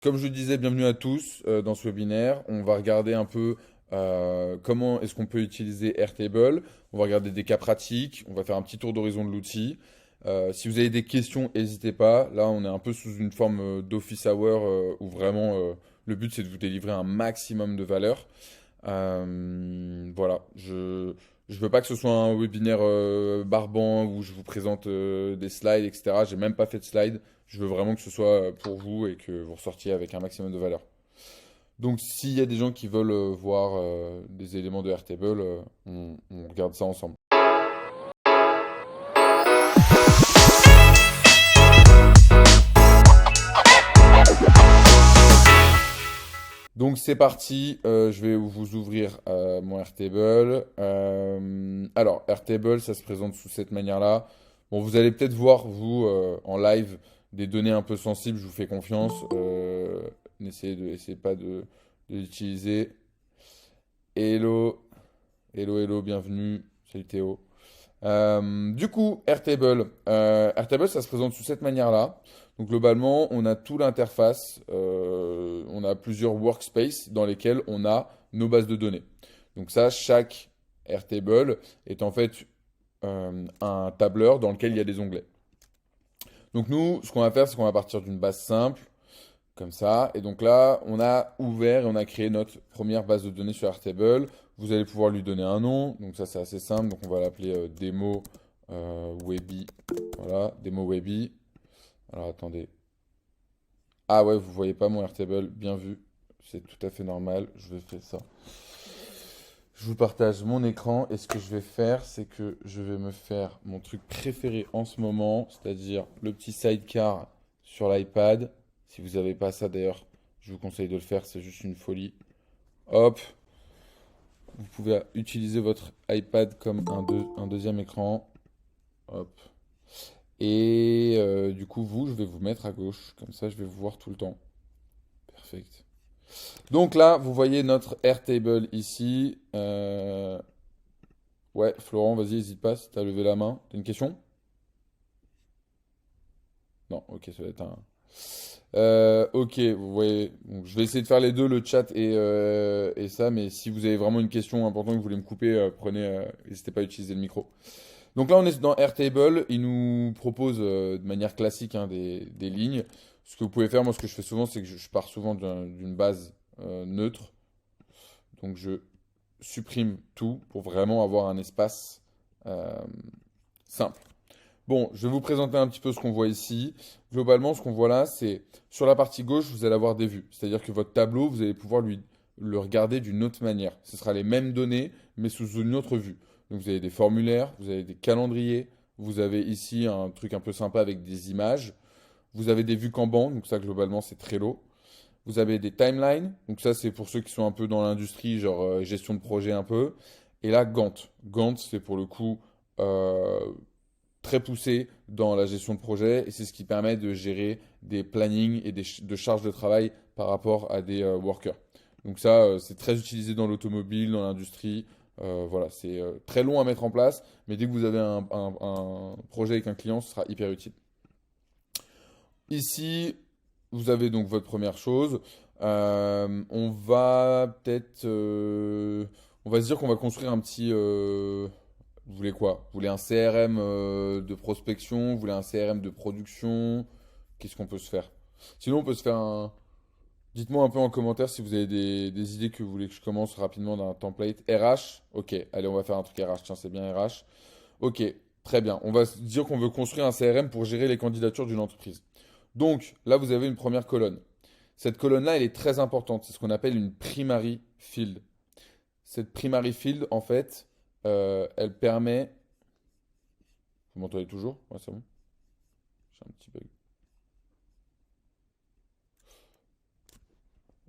Comme je le disais, bienvenue à tous dans ce webinaire. On va regarder un peu comment est-ce qu'on peut utiliser Airtable. On va regarder des cas pratiques. On va faire un petit tour d'horizon de l'outil. Si vous avez des questions, n'hésitez pas. Là, on est un peu sous une forme d'office hour où vraiment le but c'est de vous délivrer un maximum de valeur. Voilà, je veux pas que ce soit un webinaire barbant où je vous présente des slides, etc. J'ai même pas fait de slides. Je veux vraiment que ce soit pour vous et que vous ressortiez avec un maximum de valeur. Donc, s'il y a des gens qui veulent voir des éléments de Airtable, on regarde ça ensemble. Donc c'est parti, je vais vous ouvrir mon Airtable. Alors Airtable, ça se présente sous cette manière-là. Bon, vous allez peut-être voir, vous, en live, des données un peu sensibles, je vous fais confiance. Essayez pas de l'utiliser. Hello, hello, bienvenue. Salut Théo. Du coup, Airtable, ça se présente sous cette manière-là. Donc globalement, on a tout l'interface, on a plusieurs workspaces dans lesquels on a nos bases de données. Donc ça, chaque Airtable est en fait un tableur dans lequel il y a des onglets. Donc nous, ce qu'on va faire, c'est qu'on va partir d'une base simple, comme ça. Et donc là, on a ouvert et on a créé notre première base de données sur Airtable. Vous allez pouvoir lui donner un nom. Donc ça, c'est assez simple. Donc on va l'appeler démo Webby. Voilà, démo Webby. Alors attendez. Ah ouais, vous voyez pas mon Airtable. Bien vu. C'est tout à fait normal. Je vais faire ça. Je vous partage mon écran et ce que je vais faire, c'est que je vais me faire mon truc préféré en ce moment, c'est-à-dire le petit sidecar sur l'iPad. Si vous n'avez pas ça d'ailleurs, je vous conseille de le faire, c'est juste une folie. Hop, vous pouvez utiliser votre iPad comme un deuxième écran. Hop. Et du coup, vous, je vais vous mettre à gauche, comme ça je vais vous voir tout le temps. Perfect. Donc là, vous voyez notre Airtable ici. Ouais, Florent, vas-y, n'hésite pas si tu as levé la main. T'as une question? Non, ok, ça va être un. Ok, vous voyez, donc, je vais essayer de faire les deux, le chat et ça, mais si vous avez vraiment une question importante que vous voulez me couper, n'hésitez pas à utiliser le micro. Donc là, on est dans Airtable, il nous propose de manière classique hein, des lignes. Ce que vous pouvez faire, moi ce que je fais souvent, c'est que je pars souvent d'une base neutre, donc je supprime tout pour vraiment avoir un espace euh, simple. Bon, je vais vous présenter un petit peu ce qu'on voit ici. Globalement, ce qu'on voit là, c'est sur la partie gauche, vous allez avoir des vues. C'est-à-dire que votre tableau, vous allez pouvoir le regarder d'une autre manière. Ce sera les mêmes données, mais sous une autre vue. Donc vous avez des formulaires, vous avez des calendriers, vous avez ici un truc un peu sympa avec des images. Vous avez des vues Kanban, donc ça globalement c'est Trello. Vous avez des timelines, donc ça c'est pour ceux qui sont un peu dans l'industrie, genre gestion de projet un peu. Et là, Gantt. Gantt, c'est pour le coup euh, très poussé dans la gestion de projet et c'est ce qui permet de gérer des plannings et de charges de travail par rapport à des workers. Donc ça, c'est très utilisé dans l'automobile, dans l'industrie. Voilà, c'est très long à mettre en place, mais dès que vous avez un projet avec un client, ce sera hyper utile. Ici, vous avez donc votre première chose. On va peut-être, on va se dire qu'on va construire un petit, vous voulez quoi? Vous voulez un CRM de prospection? Vous voulez un CRM de production? Qu'est-ce qu'on peut se faire? Sinon, on peut se faire un. Dites-moi un peu en commentaire si vous avez des idées que vous voulez que je commence rapidement d'un template. RH? Ok, allez, on va faire un truc RH. Tiens, c'est bien RH. Ok, très bien. On va se dire qu'on veut construire un CRM pour gérer les candidatures d'une entreprise. Donc, là, vous avez une première colonne. Cette colonne-là, elle est très importante. C'est ce qu'on appelle une primary field. Cette primary field, en fait, elle permet. Vous m'entendez toujours? Ouais, c'est bon. J'ai un petit bug.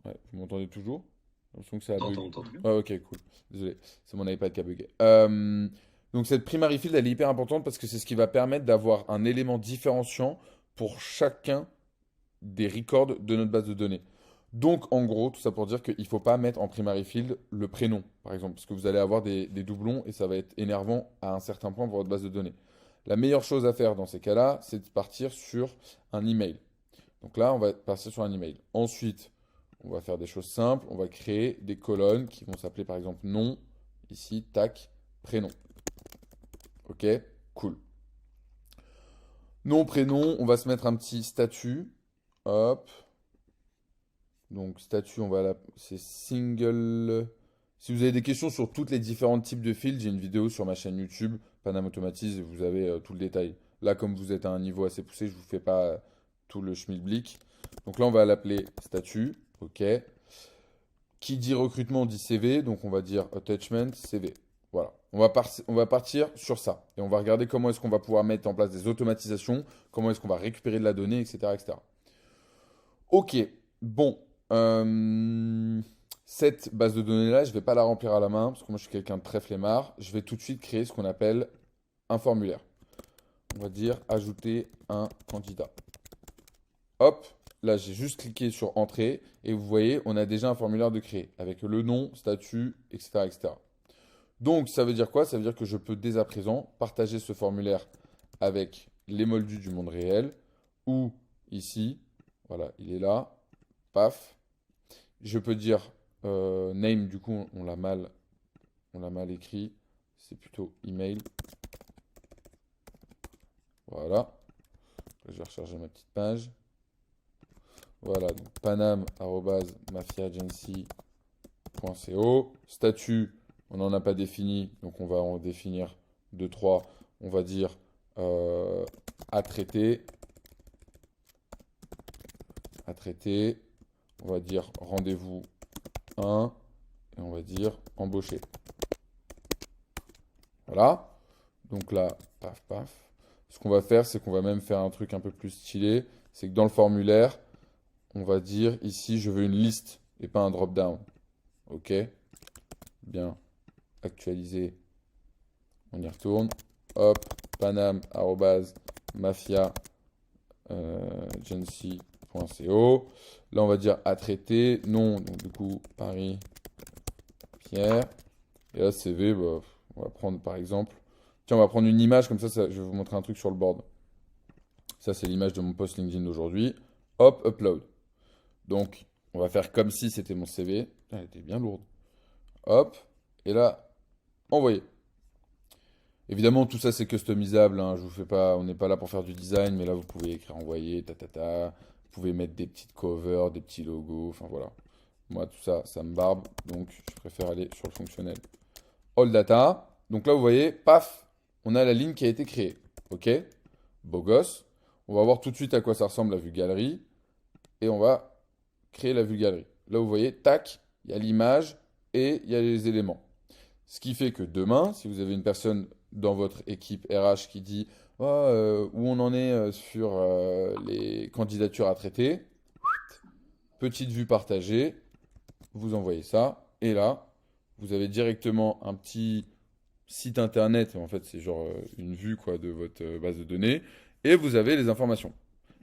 Ouais, vous m'entendez toujours? J'ai l'impression que ça a bugué. T'entends bien? Ouais, ok, cool. Désolé, c'est mon iPad qui a bugué. Donc cette primary field, elle est hyper importante parce que c'est ce qui va permettre d'avoir un élément différenciant pour chacun des records de notre base de données. Donc en gros, tout ça pour dire qu'il ne faut pas mettre en primary field le prénom, par exemple, parce que vous allez avoir des doublons et ça va être énervant à un certain point pour votre base de données. La meilleure chose à faire dans ces cas-là, c'est de partir sur un email. Donc là, on va passer sur un email. Ensuite, on va faire des choses simples. On va créer des colonnes qui vont s'appeler par exemple nom, ici, tac, prénom. Ok, cool. Nom, prénom, on va se mettre un petit statut. Hop. Donc statut, c'est single. Si vous avez des questions sur tous les différents types de fields, j'ai une vidéo sur ma chaîne YouTube, Panam Automatise, et vous avez tout le détail. Là, comme vous êtes à un niveau assez poussé, je ne vous fais pas tout le schmilblick. Donc là, on va l'appeler statut. Ok. Qui dit recrutement dit CV, donc on va dire attachment CV. Voilà. On va partir sur ça. Et on va regarder comment est-ce qu'on va pouvoir mettre en place des automatisations, comment est-ce qu'on va récupérer de la donnée, etc. etc. Ok, bon. Cette base de données-là, je ne vais pas la remplir à la main, parce que moi je suis quelqu'un de très flemmard. Je vais tout de suite créer ce qu'on appelle un formulaire. On va dire ajouter un candidat. Hop, là j'ai juste cliqué sur entrée, et vous voyez, on a déjà un formulaire de créer, avec le nom, statut, etc. etc. Donc ça veut dire quoi? Ça veut dire que je peux dès à présent partager ce formulaire avec les moldus du monde réel, ou ici, voilà, il est là, paf. Je peux dire name, du coup, on l'a mal écrit. C'est plutôt email. Voilà. Je vais recharger ma petite page. Voilà, donc panam@mafiaagency.co. Statut, on n'en a pas défini, donc on va en définir deux, trois. On va dire à traiter. À traiter. On va dire rendez-vous 1. Et on va dire embaucher. Voilà. Donc là, paf, paf. Ce qu'on va faire, c'est qu'on va même faire un truc un peu plus stylé. C'est que dans le formulaire, on va dire ici, je veux une liste et pas un drop-down. Ok. Bien. Actualiser. On y retourne. Hop. Panam, mafia, agency.co. Là, on va dire à traiter. Non. Donc, du coup, Paris, Pierre. Et là, CV, bah, on va prendre par exemple. Tiens, on va prendre une image comme ça, je vais vous montrer un truc sur le board. Ça, c'est l'image de mon post LinkedIn d'aujourd'hui. Hop, upload. Donc, on va faire comme si c'était mon CV. Elle était bien lourde. Hop, et là, envoyer. Évidemment, tout ça, c'est customisable. Hein. Je vous fais pas, on n'est pas là pour faire du design, mais là, vous pouvez écrire envoyer, ta. Vous pouvez mettre des petites covers, des petits logos. Enfin, voilà. Moi, tout ça, ça me barbe. Donc, je préfère aller sur le fonctionnel. All data. Donc là, vous voyez, paf, on a la ligne qui a été créée. OK? Beau gosse. On va voir tout de suite à quoi ça ressemble la vue galerie. Et on va créer la vue galerie. Là, vous voyez, tac, il y a l'image et il y a les éléments. Ce qui fait que demain, si vous avez une personne dans votre équipe RH qui dit oh, où on en est sur les candidatures à traiter, petite vue partagée, vous envoyez ça. Et là, vous avez directement un petit site internet. En fait, c'est genre une vue quoi, de votre base de données. Et vous avez les informations.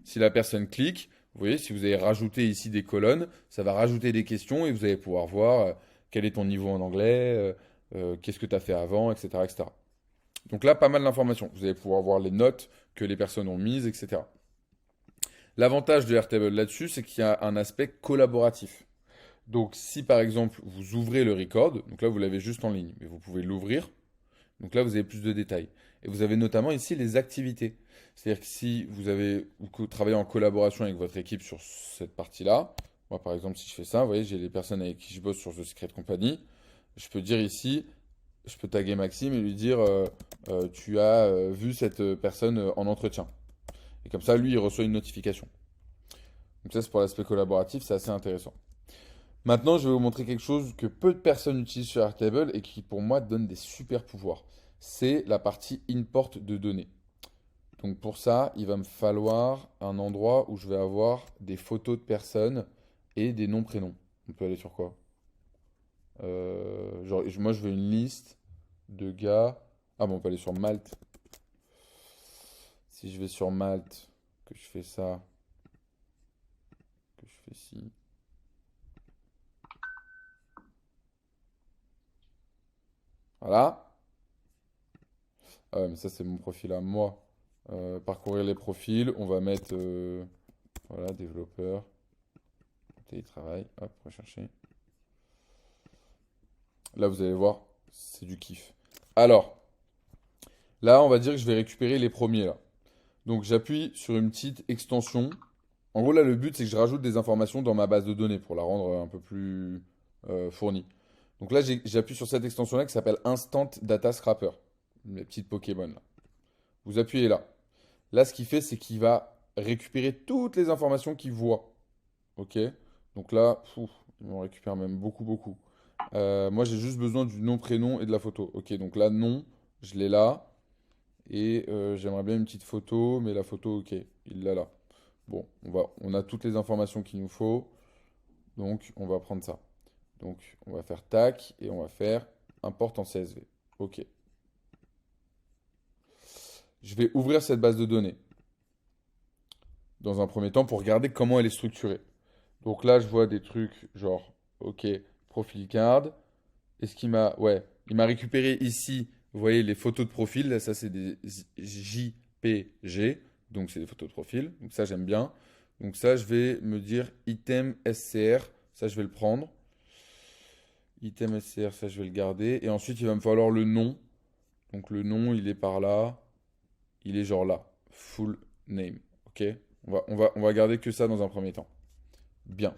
Si la personne clique, vous voyez, si vous avez rajouté ici des colonnes, ça va rajouter des questions et vous allez pouvoir voir quel est ton niveau en anglais, qu'est-ce que tu as fait avant, etc., etc. Donc là, pas mal d'informations. Vous allez pouvoir voir les notes que les personnes ont mises, etc. L'avantage de Airtable là-dessus, c'est qu'il y a un aspect collaboratif. Donc si par exemple vous ouvrez le record, donc là vous l'avez juste en ligne, mais vous pouvez l'ouvrir. Donc là vous avez plus de détails. Et vous avez notamment ici les activités. C'est-à-dire que si vous travaillez en collaboration avec votre équipe sur cette partie-là, moi par exemple si je fais ça, vous voyez j'ai les personnes avec qui je bosse sur The Secret Company, je peux dire ici, je peux taguer Maxime et lui dire tu as vu cette personne en entretien. Et comme ça lui il reçoit une notification. Donc ça c'est pour l'aspect collaboratif, c'est assez intéressant. Maintenant, je vais vous montrer quelque chose que peu de personnes utilisent sur Airtable et qui, pour moi, donne des super pouvoirs. C'est la partie import de données. Donc pour ça, il va me falloir un endroit où je vais avoir des photos de personnes et des noms, prénoms. On peut aller sur quoi? Genre, moi, je veux une liste de gars. Ah bon, on peut aller sur Malte. Si je vais sur Malte, que je fais ça, que je fais ci. Voilà. Ah ouais, mais ça, c'est mon profil à moi. Parcourir les profils, on va mettre Voilà, développeur, télétravail, hop, rechercher. Là, vous allez voir, c'est du kiff. Alors, là, on va dire que je vais récupérer les premiers là. Donc, j'appuie sur une petite extension. En gros, là, le but, c'est que je rajoute des informations dans ma base de données pour la rendre un peu plus fournie. Donc là, j'appuie sur cette extension-là qui s'appelle Instant Data Scrapper. Les petites Pokémon là. Vous appuyez là. Là, ce qu'il fait, c'est qu'il va récupérer toutes les informations qu'il voit. Ok? Donc là, il m'en récupère même beaucoup, beaucoup. Moi, j'ai juste besoin du nom, prénom et de la photo. Ok, donc là, nom, je l'ai là. Et j'aimerais bien une petite photo, mais la photo, ok, il l'a là. Bon, on a toutes les informations qu'il nous faut. Donc, on va prendre ça. Donc, on va faire tac et on va faire import en CSV. Ok. Je vais ouvrir cette base de données dans un premier temps pour regarder comment elle est structurée. Donc là, je vois des trucs genre, ok, profil card. Est-ce qu'il m'a... Ouais, il m'a récupéré ici, vous voyez, les photos de profil. Là, ça, c'est des JPG. Donc, c'est des photos de profil. Donc, ça, j'aime bien. Donc, ça, je vais me dire item SCR. Ça, je vais le prendre. Item SCR, ça, je vais le garder. Et ensuite, il va me falloir le nom. Donc, le nom, il est par là. Il est genre là. Full name. Ok? On va garder que ça dans un premier temps. Bien.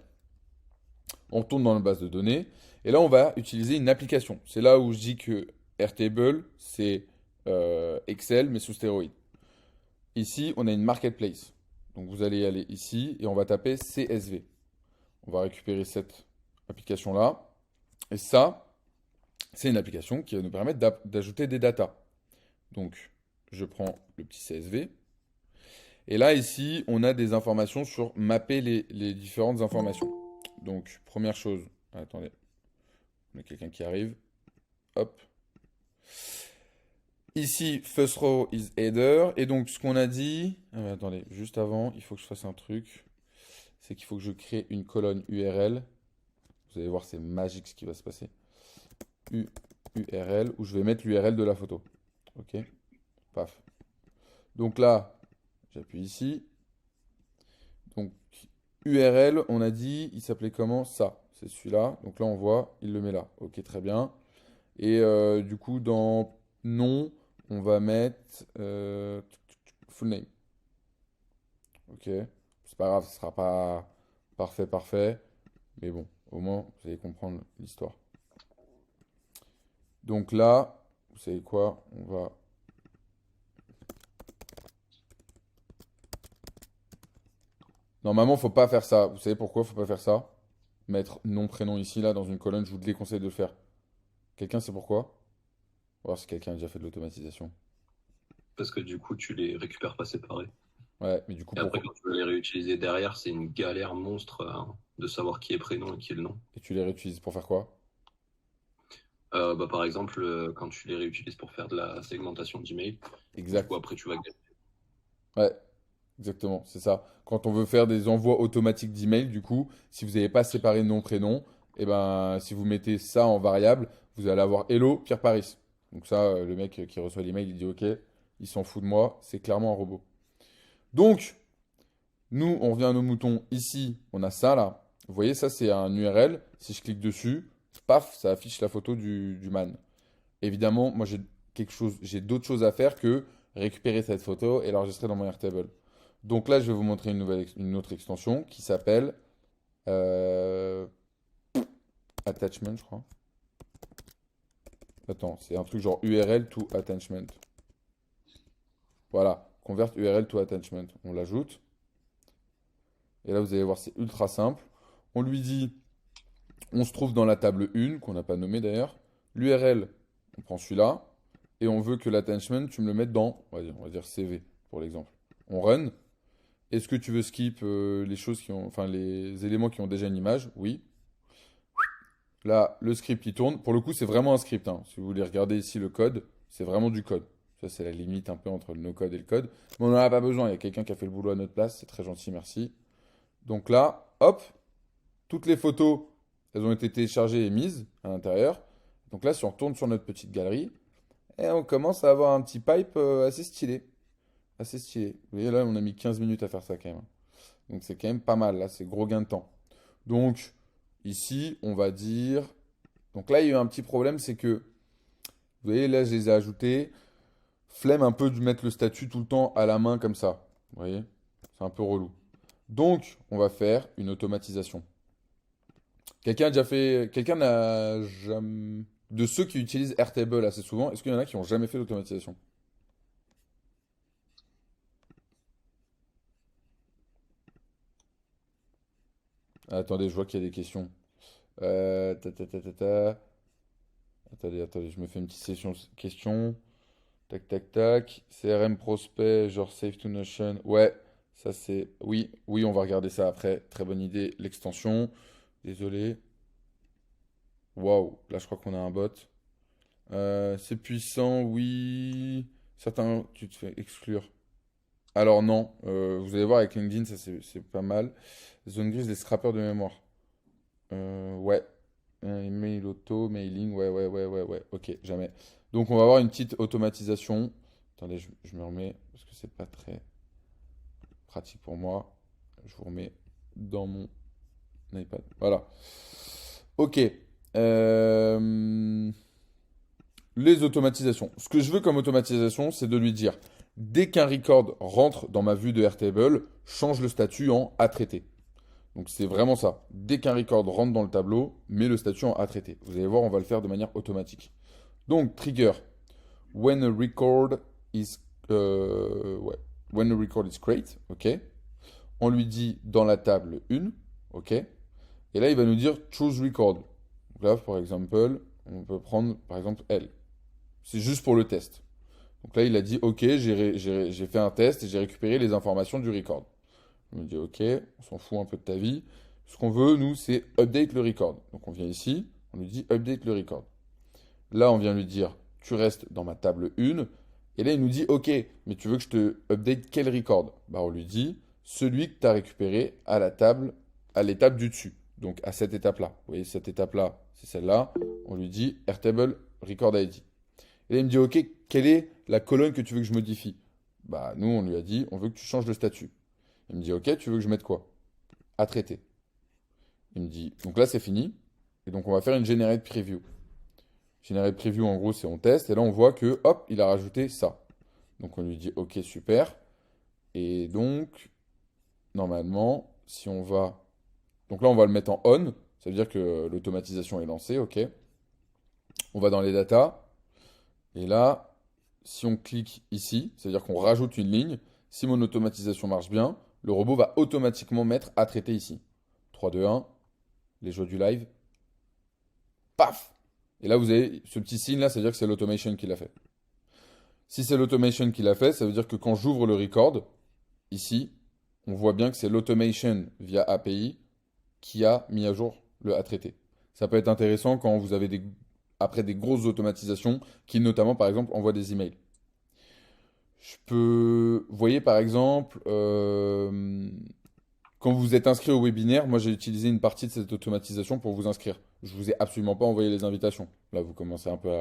On retourne dans la base de données. Et là, on va utiliser une application. C'est là où je dis que Airtable, c'est Excel, mais sous stéroïde. Ici, on a une marketplace. Donc, vous allez aller ici et on va taper CSV. On va récupérer cette application-là. Et ça, c'est une application qui va nous permettre d'ajouter des datas. Donc, je prends le petit CSV. Et là, ici, on a des informations sur mapper les différentes informations. Donc, première chose, attendez, on a quelqu'un qui arrive. Hop. Ici, first row is header. Et donc, ce qu'on a dit, attendez, juste avant, il faut que je fasse un truc. C'est qu'il faut que je crée une colonne URL. Vous allez voir, c'est magique ce qui va se passer. URL, où je vais mettre l'URL de la photo. Ok. Paf. Donc là, j'appuie ici. Donc, URL, on a dit, il s'appelait comment? Ça, c'est celui-là. Donc là, on voit, il le met là. Ok, très bien. Et du coup, dans nom, on va mettre full name. Ok. C'est pas grave, ce sera pas parfait, parfait. Mais bon, au moins, vous allez comprendre l'histoire. Donc là, vous savez quoi? On va... Normalement, faut pas faire ça. Vous savez pourquoi faut pas faire ça? Mettre nom, prénom ici, là, dans une colonne, je vous déconseille de le faire. Quelqu'un sait pourquoi? On va voir si quelqu'un a déjà fait de l'automatisation. Parce que du coup, tu les récupères pas séparés. Ouais, mais du coup, Et après, pourquoi? quand tu veux les réutiliser derrière, c'est une galère monstre de savoir qui est prénom et qui est le nom. Et tu les réutilises pour faire quoi? Bah, par exemple, quand tu les réutilises pour faire de la segmentation d'email, du coup, Exact. après, tu vas Ouais, exactement, c'est ça. Quand on veut faire des envois automatiques d'email, du coup, si vous n'avez pas séparé nom, prénom, et ben, si vous mettez ça en variable, vous allez avoir Hello, Pierre Paris. Donc ça, le mec qui reçoit l'email, il dit OK, il s'en fout de moi, c'est clairement un robot. Donc, nous, on revient à nos moutons. Ici, on a ça là. Vous voyez, ça, c'est un URL. Si je clique dessus, paf, ça affiche la photo du man. Évidemment, moi, j'ai d'autres choses à faire que récupérer cette photo et l'enregistrer dans mon Airtable. Donc là, je vais vous montrer une autre extension qui s'appelle euh, Attachment, je crois. Attends, c'est un truc genre URL to Attachment. Voilà, convert URL to Attachment. On l'ajoute. Et là, vous allez voir, c'est ultra simple. On lui dit, on se trouve dans la table 1, qu'on n'a pas nommée d'ailleurs. L'URL, on prend celui-là. Et on veut que l'attachment, tu me le mettes dans, on va dire CV, pour l'exemple. On run. Est-ce que tu veux skip les choses qui ont, enfin les éléments qui ont déjà une image? Oui. Là, le script il tourne. Pour le coup, c'est vraiment un script, hein. Si vous voulez regarder ici le code, c'est vraiment du code. Ça, c'est la limite un peu entre le no-code et le code. Mais on n'en a pas besoin. Il y a quelqu'un qui a fait le boulot à notre place. C'est très gentil, merci. Donc là, hop, toutes les photos, elles ont été téléchargées et mises à l'intérieur. Donc là, si on retourne sur notre petite galerie, et on commence à avoir un petit pipe assez stylé. Assez stylé. Vous voyez, là, on a mis 15 minutes à faire ça quand même. Donc c'est quand même pas mal, là, c'est gros gain de temps. Donc ici, on va dire... Donc là, il y a eu un petit problème, c'est que, vous voyez, là, je les ai ajoutés. Flemme un peu de mettre le statut tout le temps à la main comme ça. Vous voyez? C'est un peu relou. Donc, on va faire une automatisation. Quelqu'un a déjà fait... Quelqu'un n'a jamais... De ceux qui utilisent Airtable assez souvent, est-ce qu'il y en a qui n'ont jamais fait d'automatisation? Attendez, je vois qu'il y a des questions. Ta, ta, ta, ta, ta. Attendez, je me fais une petite session questions. Tac, tac, tac. CRM prospect, genre Save to Notion. Ouais, ça c'est... Oui, oui, on va regarder ça après. Très bonne idée. L'extension. Désolé. Waouh, là je crois qu'on a un bot. C'est puissant, oui. Certains, tu te fais exclure. Alors non, vous allez voir avec LinkedIn, ça c'est pas mal. Zone grise, les scrappers de mémoire. Ouais. Email auto, mailing, ouais, ouais, ouais, ouais, ouais. Ok, jamais. Donc on va avoir une petite automatisation. Attendez, je me remets parce que c'est pas très pratique pour moi. Je vous remets dans mon iPad. Voilà. Ok. Euh, Les automatisations. Ce que je veux comme automatisation, c'est de lui dire, dès qu'un record rentre dans ma vue de Airtable, change le statut en à traiter. Donc c'est vraiment ça. Dès qu'un record rentre dans le tableau, mets le statut en à traiter. Vous allez voir, on va le faire de manière automatique. Donc trigger, when a record is, ouais. When a record is create, ok. On lui dit dans la table 1, ok. Et là, il va nous dire choose record. Donc là, par exemple, on peut prendre par exemple L. C'est juste pour le test. Donc là, il a dit ok, j'ai fait un test et j'ai récupéré les informations du record. Je me dis ok, on s'en fout un peu de ta vie. Ce qu'on veut, nous, c'est update le record. Donc on vient ici, on lui dit update le record. Là, on vient lui dire tu restes dans ma table 1. Et là, il nous dit ok, mais tu veux que je te update quel record? Bah, on lui dit celui que tu as récupéré à la table, à l'étape du dessus. Donc à cette étape-là. Vous voyez, cette étape-là, c'est celle-là. On lui dit Airtable Record ID. Et là, il me dit ok, quelle est la colonne que tu veux que je modifie? Bah, nous, on lui a dit on veut que tu changes de statut. Il me dit ok, tu veux que je mette quoi? À traiter. Il me dit, donc là c'est fini. Et donc on va faire une generate preview. Generate preview en gros c'est on teste. Et là on voit que hop, il a rajouté ça. Donc on lui dit ok super. Et donc normalement si on va... Donc là on va le mettre en on. Ça veut dire que l'automatisation est lancée, ok. On va dans les datas. Et là, si on clique ici, c'est-à-dire qu'on rajoute une ligne, si mon automatisation marche bien, le robot va automatiquement mettre à traiter ici. 3, 2, 1, les joies du live. Paf! Et là, vous avez ce petit signe là, ça veut dire que c'est l'automation qui l'a fait. Si c'est l'automation qui l'a fait, ça veut dire que quand j'ouvre le record, ici, on voit bien que c'est l'automation via API qui a mis à jour le à traiter. Ça peut être intéressant quand vous avez après des grosses automatisations qui notamment, par exemple, envoient des emails. Je peux, vous voyez par exemple, quand vous êtes inscrit au webinaire, moi j'ai utilisé une partie de cette automatisation pour vous inscrire. Je vous ai absolument pas envoyé les invitations. Là, vous commencez un peu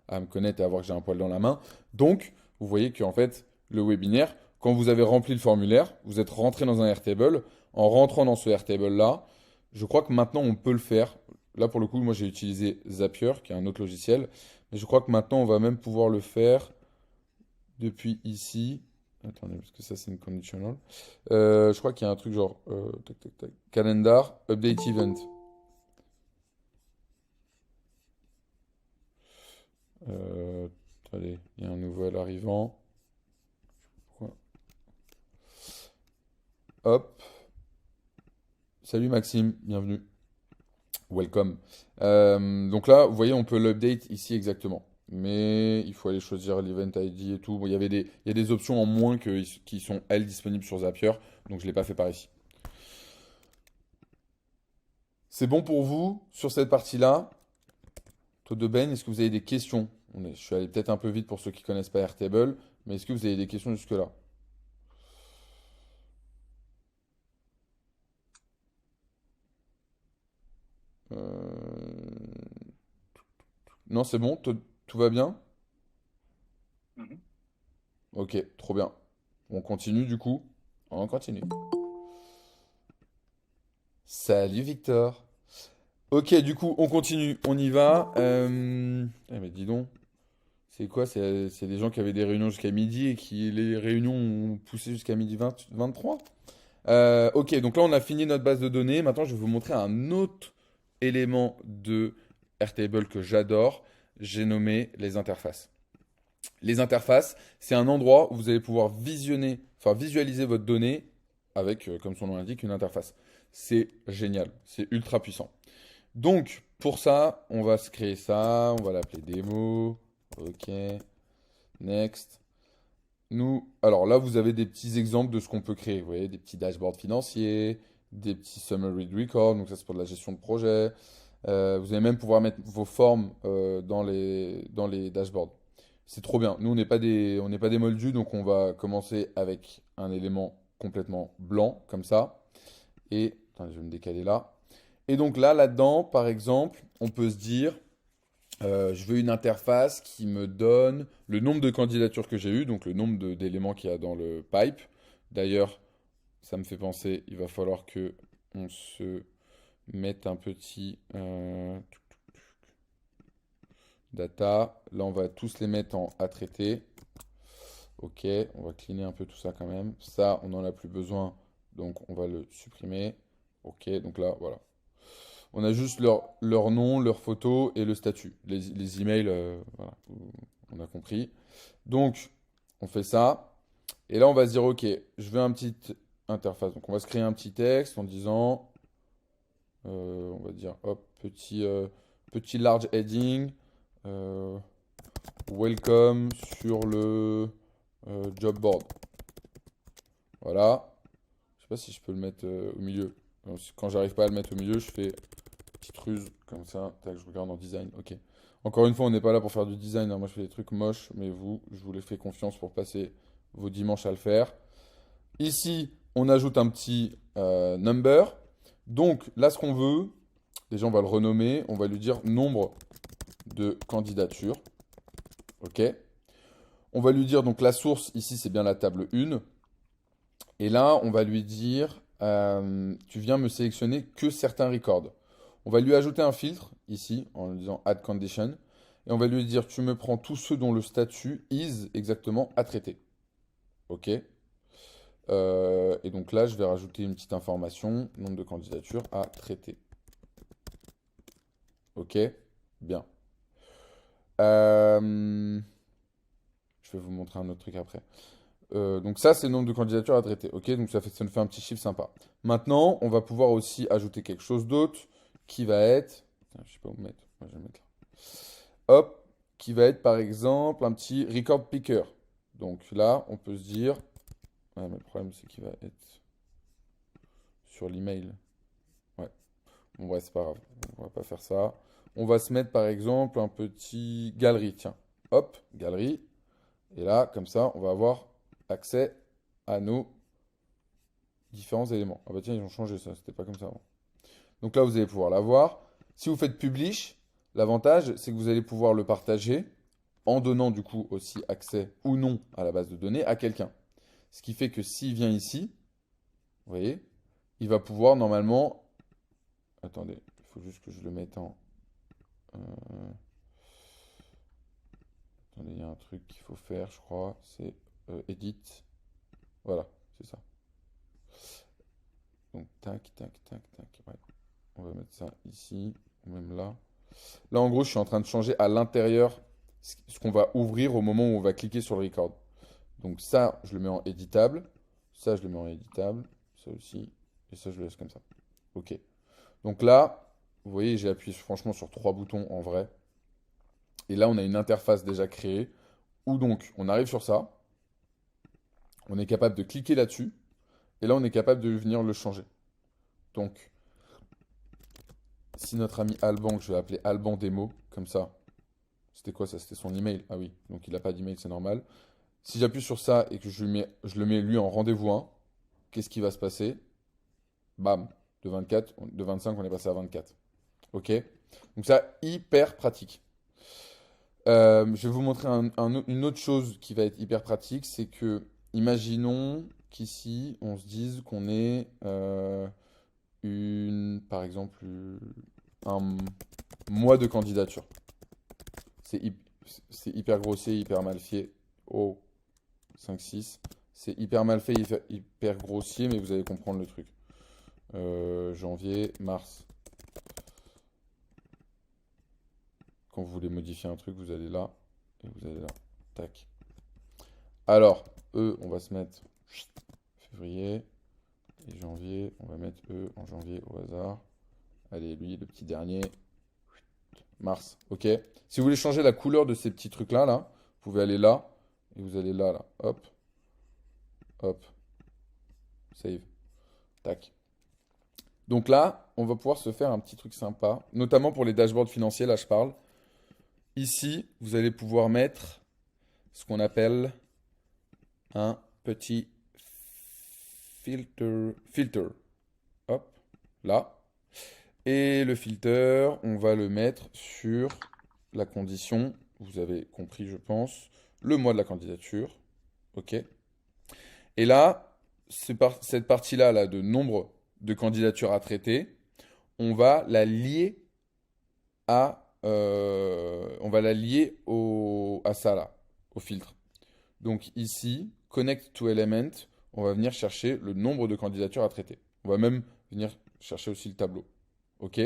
à me connaître et à voir que j'ai un poil dans la main. Donc, vous voyez qu'en fait, le webinaire, quand vous avez rempli le formulaire, vous êtes rentré dans un Airtable. En rentrant dans ce Airtable-là, je crois que maintenant on peut le faire. Là, pour le coup, moi j'ai utilisé Zapier, qui est un autre logiciel. Mais je crois que maintenant on va même pouvoir le faire depuis ici. Attendez, parce que ça c'est une conditional. Je crois qu'il y a un truc genre tac, tac, tac. Calendar, update event. Euh, Attendez, il y a un nouvel arrivant. Pourquoi? Hop. Salut Maxime, bienvenue. Welcome. Donc là, vous voyez, on peut l'update ici exactement. Mais il faut aller choisir l'event ID et tout. Bon, il y a des options en moins qui sont, elles, disponibles sur Zapier. Donc je ne l'ai pas fait par ici. C'est bon pour vous sur cette partie-là? Taux de Ben, est-ce que vous avez des questions? Je suis allé peut-être un peu vite pour ceux qui ne connaissent pas Airtable, mais est-ce que vous avez des questions jusque-là? Euh, Non, c'est bon, tout va bien? Mhm. Ok, trop bien. On continue du coup? On continue. Salut Victor. Ok, du coup, on continue, on y va. Mais dis donc, c'est quoi? C'est des gens qui avaient des réunions jusqu'à midi et qui les réunions ont poussé jusqu'à midi 20 23. Ok, donc là, on a fini notre base de données. Maintenant, je vais vous montrer un autre élément de Airtable que j'adore. J'ai nommé les interfaces. Les interfaces, c'est un endroit où vous allez pouvoir visionner, enfin visualiser votre donnée avec, comme son nom l'indique, une interface. C'est génial, c'est ultra puissant. Donc, pour ça, on va se créer ça, on va l'appeler démo. Ok, next. Nous, alors là, vous avez des petits exemples de ce qu'on peut créer. Vous voyez, des petits dashboards financiers, des petits summary record, donc ça c'est pour de la gestion de projet. Vous allez même pouvoir mettre vos formes dans les dashboards. C'est trop bien. Nous, on n'est pas des moldus, donc on va commencer avec un élément complètement blanc, comme ça. Et, attendez, je vais me décaler là. Et donc là, là-dedans, par exemple, on peut se dire, je veux une interface qui me donne le nombre de candidatures que j'ai eues, donc le nombre d'éléments qu'il y a dans le pipe. D'ailleurs, ça me fait penser, il va falloir que on se mette un petit data. Là, on va tous les mettre en à traiter. Ok, on va cleaner un peu tout ça quand même. Ça, on n'en a plus besoin, donc on va le supprimer. Ok, donc là, voilà. On a juste leur nom, leur photo et le statut. Les emails, voilà, on a compris. Donc, on fait ça. Et là, on va se dire, ok, je veux un petit interface. Donc, on va se créer un petit texte en disant, on va dire, hop, petit large heading, euh, welcome sur le job board. Voilà. Je sais pas si je peux le mettre au milieu. Quand j'arrive pas à le mettre au milieu, je fais petite ruse comme ça. Tac, je regarde en design. Ok. Encore une fois, on n'est pas là pour faire du design, hein. Moi, je fais des trucs moches, mais vous, je vous les fais confiance pour passer vos dimanches à le faire. Ici, on ajoute un petit number. Donc, là, ce qu'on veut, déjà, on va le renommer. On va lui dire nombre de candidatures. Ok. On va lui dire, donc, la source, ici, c'est bien la table 1. Et là, on va lui dire, tu viens me sélectionner que certains records. On va lui ajouter un filtre ici en lui disant add condition. Et on va lui dire, tu me prends tous ceux dont le statut is exactement à traiter. OK. Et donc là, je vais rajouter une petite information, nombre de candidatures à traiter. OK. Bien. Euh, je vais vous montrer un autre truc après. Donc ça, c'est le nombre de candidatures à traiter. Ok, donc ça nous fait un petit chiffre sympa. Maintenant, on va pouvoir aussi ajouter quelque chose d'autre qui va être... Putain, je sais pas où mettre. Moi, je vais mettre là. Hop, qui va être par exemple un petit record picker. Donc là, on peut se dire... Ouais, mais le problème, c'est qu'il va être sur l'email. Ouais, bon, ouais, c'est pas grave. On va pas faire ça. On va se mettre par exemple un petit galerie. Tiens, hop, galerie. Et là, comme ça, on va avoir accès à nos différents éléments. Ah bah tiens, ils ont changé ça, c'était pas comme ça avant. Donc là, vous allez pouvoir l'avoir. Si vous faites publish, l'avantage, c'est que vous allez pouvoir le partager en donnant du coup aussi accès ou non à la base de données à quelqu'un. Ce qui fait que s'il vient ici, vous voyez, il va pouvoir normalement... Attendez, il faut juste que je le mette en... euh, Attendez, il y a un truc qu'il faut faire, je crois, c'est edit. Voilà, c'est ça. Donc tac, tac, tac, tac. Ouais. On va mettre ça ici, ou même là. Là, en gros, je suis en train de changer à l'intérieur ce qu'on va ouvrir au moment où on va cliquer sur le record. Donc ça, je le mets en éditable. Ça, je le mets en éditable. Ça aussi. Et ça, je le laisse comme ça. OK. Donc là, vous voyez, j'ai appuyé franchement sur trois boutons en vrai. Et là, on a une interface déjà créée. Où donc, on arrive sur ça. On est capable de cliquer là-dessus. Et là, on est capable de venir le changer. Donc, si notre ami Alban, que je vais appeler Alban Démo, comme ça, c'était quoi ça? C'était son email. Ah oui, donc il n'a pas d'email, c'est normal. Si j'appuie sur ça et que je le mets lui en rendez-vous 1, qu'est-ce qui va se passer? Bam, de 24, de 25, on est passé à 24. Ok? Donc ça, hyper pratique. Je vais vous montrer une autre chose qui va être hyper pratique, c'est que, imaginons qu'ici, on se dise qu'on est par exemple, un mois de candidature. C'est hy- c'est hyper grossier, hyper mal fait. Oh, 5 6. C'est hyper mal fait, hyper grossier, mais vous allez comprendre le truc. Janvier, mars. Quand vous voulez modifier un truc, vous allez là et vous allez là. Tac. Alors, on va se mettre février et janvier. On va mettre en janvier au hasard. Allez, lui, le petit dernier. Mars. Ok. Si vous voulez changer la couleur de ces petits trucs-là, là, vous pouvez aller là et vous allez là, là. Hop, hop, save. Tac. Donc là, on va pouvoir se faire un petit truc sympa, notamment pour les dashboards financiers, là je parle. Ici, vous allez pouvoir mettre ce qu'on appelle un petit filter. Hop, là. Et le filter, on va le mettre sur la condition, vous avez compris je pense, le mois de la candidature. Ok. Et là, cette partie-là là, de nombre de candidatures à traiter, on va la lier on va la lier à ça là, au filtre. Donc ici, Connect to Element, on va venir chercher le nombre de candidatures à traiter. On va même venir chercher aussi le tableau. OK?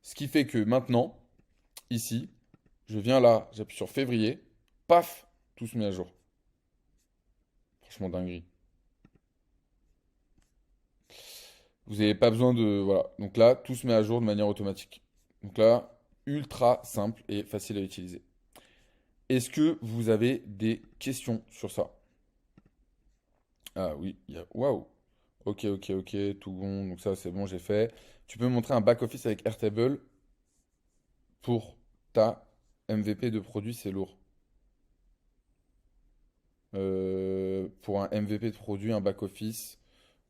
Ce qui fait que maintenant, ici, je viens là, j'appuie sur février, paf, tout se met à jour. Franchement, dinguerie. Vous n'avez pas besoin de... Voilà. Donc là, tout se met à jour de manière automatique. Donc là, ultra simple et facile à utiliser. Est-ce que vous avez des questions sur ça? Ah oui, il y a... Waouh! Ok, ok, ok, tout bon. Donc ça, c'est bon, j'ai fait. Tu peux me montrer un back-office avec Airtable pour ta MVP de produit, c'est lourd. Pour un MVP de produit, un back-office,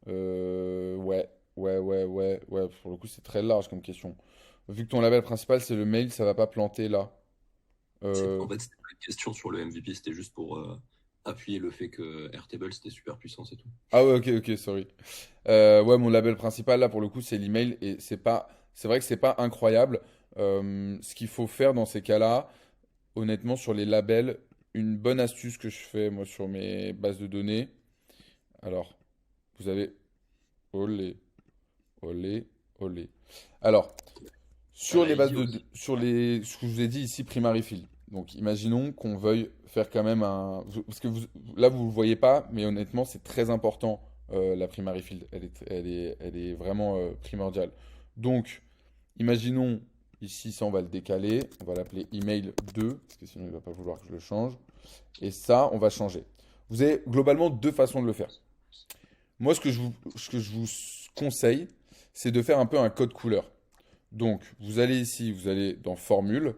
ouais, ouais. Pour le coup, c'est très large comme question. Vu que ton label principal, c'est le mail, ça va pas planter là. Euh, En fait, c'était pas une question sur le MVP, c'était juste pour appuyer le fait que Airtable c'était super puissant, c'est tout. Ah ouais, ok, sorry. Ouais, mon label principal, là, pour le coup, c'est l'email. Et c'est vrai que c'est pas incroyable. Ce qu'il faut faire dans ces cas-là, honnêtement, sur les labels, une bonne astuce que je fais, moi, sur mes bases de données. Alors, vous avez olé, olé, olé. Alors, Ah sur là, les bases easy aussi. ce que je vous ai dit ici, primary field. Donc, imaginons qu'on veuille faire quand même parce que là, vous ne le voyez pas, mais honnêtement, c'est très important, la primary field. Elle est vraiment primordiale. Donc, imaginons, ici, ça, on va le décaler. On va l'appeler email 2, parce que sinon, il ne va pas vouloir que je le change. Et ça, on va changer. Vous avez globalement deux façons de le faire. Moi, ce que je vous conseille, c'est de faire un peu un code couleur. Donc, vous allez ici, vous allez dans Formule,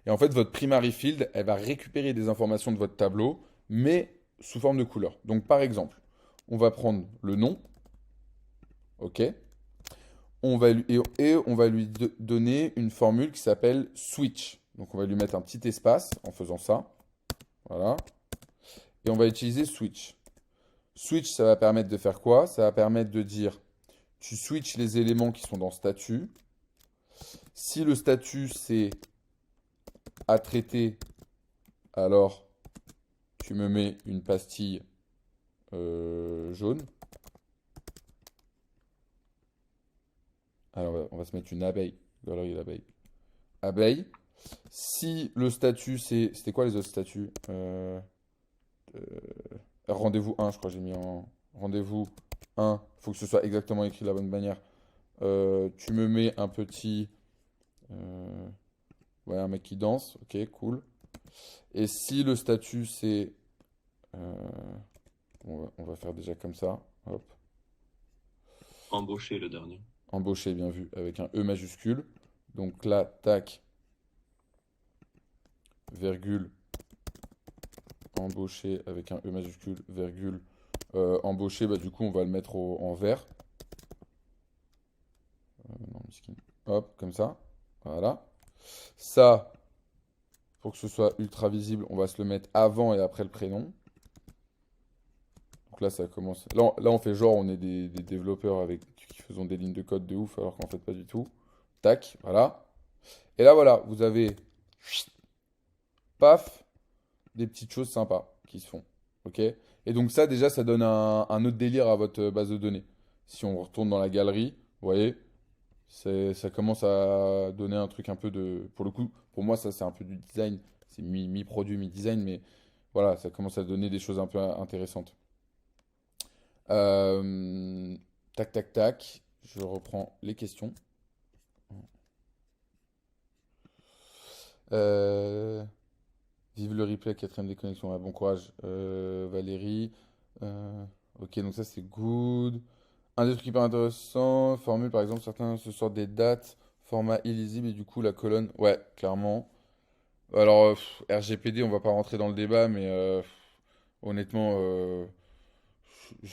et en fait, votre primary field, elle va récupérer des informations de votre tableau, mais sous forme de couleur. Donc, par exemple, on va prendre le nom, ok, et on va lui donner une formule qui s'appelle switch. Donc, on va lui mettre un petit espace en faisant ça, voilà, et on va utiliser switch. Switch, ça va permettre de faire quoi? Ça va permettre de dire, tu switches les éléments qui sont dans statut. Si le statut c'est à traiter, alors tu me mets une pastille jaune. Alors on va se mettre une abeille. Galerie d'abeilles. Abeille. Si le statut c'est... C'était quoi les autres statuts euh, Rendez-vous 1, je crois que j'ai mis en... Rendez-vous 1. Il faut que ce soit exactement écrit de la bonne manière. Tu me mets un petit... euh, ouais, un mec qui danse. Ok, cool. Et si le statut c'est... euh, on va faire déjà comme ça. Hop. Embaucher le dernier. Embauché, bien vu, avec un E majuscule. Donc là, tac, virgule, embauché avec un E majuscule, virgule, embauché, bah, du coup, on va le mettre en vert. Non, miskin. Hop, comme ça. Voilà. Ça, pour que ce soit ultra visible, on va se le mettre avant et après le prénom. Donc Donc là, ça commence. Là, on fait genre, on est des développeurs qui faisons des lignes de code de ouf, alors qu'en fait, pas du tout. Tac, voilà. Et là, voilà, vous avez, paf, des petites choses sympas qui se font. Ok? Et donc ça, déjà, ça donne un autre délire à votre base de données. Si on retourne dans la galerie, vous voyez, ça commence à donner un truc un peu de... Pour le coup, pour moi, ça, c'est un peu du design. C'est mi-produit, mi-design, mais voilà, ça commence à donner des choses un peu intéressantes. Euh, Tac, tac, tac. Je reprends les questions. Euh, Vive le replay, quatrième déconnexion. Ouais, bon courage, Valérie. Euh, ok, donc ça c'est good. Un des trucs hyper intéressants, formule par exemple, certains se sortent des dates, format illisible et du coup la colonne. Ouais, clairement. Alors, RGPD, on va pas rentrer dans le débat, mais honnêtement,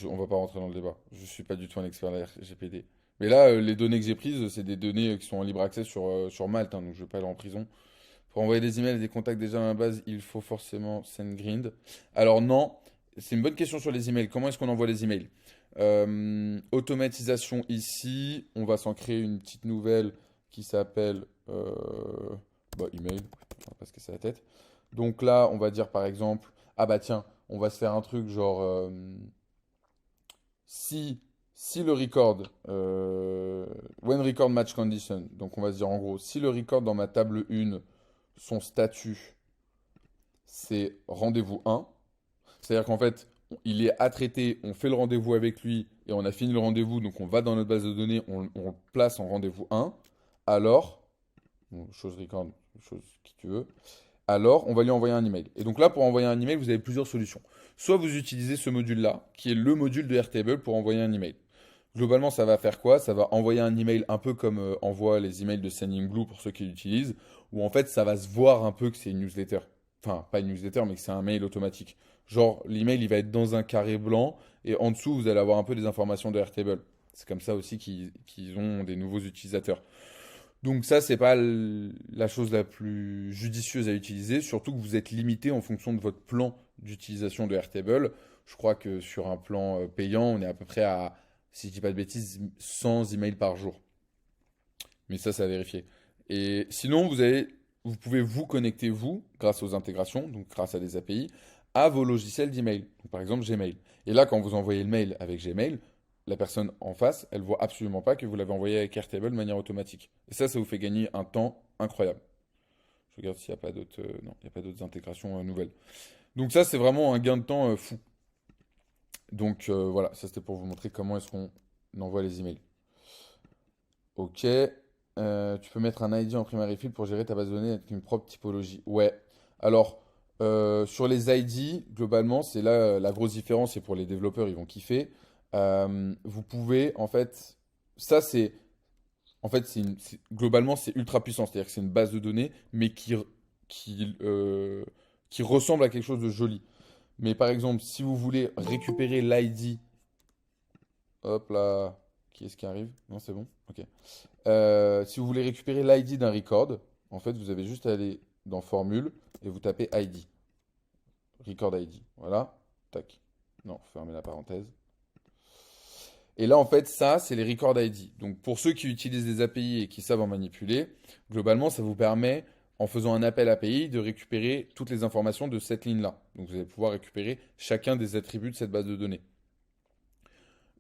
on va pas rentrer dans le débat. Je suis pas du tout un expert de la RGPD. Mais là, les données que j'ai prises, c'est des données qui sont en libre accès sur Malte, hein, donc je vais pas aller en prison. Pour envoyer des emails et des contacts déjà dans la base, il faut forcément SendGrid. Alors non, c'est une bonne question sur les emails. Comment est-ce qu'on envoie les emails? Automatisation ici, on va s'en créer une petite nouvelle qui s'appelle email, on va pas se casser la tête. Donc là, on va dire par exemple, ah bah tiens, on va se faire un truc genre si, si le record, when record match condition, donc on va se dire en gros, si le record dans ma table 1, son statut, c'est rendez-vous 1, c'est-à-dire qu'en fait, il est à traiter, on fait le rendez-vous avec lui et on a fini le rendez-vous, donc on va dans notre base de données, on le place en rendez-vous 1, alors, bon, chose record, chose qui tu veux, alors on va lui envoyer un email. Et donc là, pour envoyer un email, vous avez plusieurs solutions. Soit vous utilisez ce module-là, qui est le module de Airtable pour envoyer un email. Globalement, ça va faire quoi? Ça va envoyer un email un peu comme envoie les emails de Sendinblue pour ceux qui l'utilisent, où en fait ça va se voir un peu que c'est une newsletter. Enfin, pas une newsletter, mais que c'est un mail automatique. Genre, l'email il va être dans un carré blanc et en dessous vous allez avoir un peu des informations de Airtable. C'est comme ça aussi qu'ils ont des nouveaux utilisateurs. Donc ça, c'est pas la chose la plus judicieuse à utiliser, surtout que vous êtes limité en fonction de votre plan d'utilisation de Airtable. Je crois que sur un plan payant, on est à peu près à, si je dis pas de bêtises, 100 emails par jour. Mais ça, c'est à vérifier. Et sinon, vous pouvez vous connecter, vous, grâce aux intégrations, donc grâce à des API, à vos logiciels d'email. Donc, par exemple, Gmail. Et là, quand vous envoyez le mail avec Gmail, la personne en face, elle voit absolument pas que vous l'avez envoyé avec Airtable de manière automatique. Et ça vous fait gagner un temps incroyable. Je regarde s'il n'y a pas d'autres, non, il n'y a pas d'autres intégrations nouvelles. Donc ça, c'est vraiment un gain de temps fou. Donc voilà, ça c'était pour vous montrer comment est-ce qu'on envoie les emails. Ok. Tu peux mettre un ID en primary field pour gérer ta base de données avec une propre typologie. Ouais. Alors, sur les ID, globalement, c'est là la grosse différence, et pour les développeurs, ils vont kiffer. Vous pouvez, en fait, ça c'est, en fait, globalement, c'est ultra puissant. C'est-à-dire que c'est une base de données, mais qui, euh, qui ressemble à quelque chose de joli. Mais par exemple, si vous voulez récupérer l'ID, hop là, qui est-ce qui arrive? Non, c'est bon? Ok. Si vous voulez récupérer l'ID d'un record, en fait, vous avez juste à aller dans Formule et vous tapez ID. Record ID. Voilà. Tac. Non, fermez la parenthèse. Et là, en fait, ça, c'est les record ID. Donc, pour ceux qui utilisent des API et qui savent en manipuler, globalement, ça vous permet, en faisant un appel API, de récupérer toutes les informations de cette ligne-là. Donc, vous allez pouvoir récupérer chacun des attributs de cette base de données.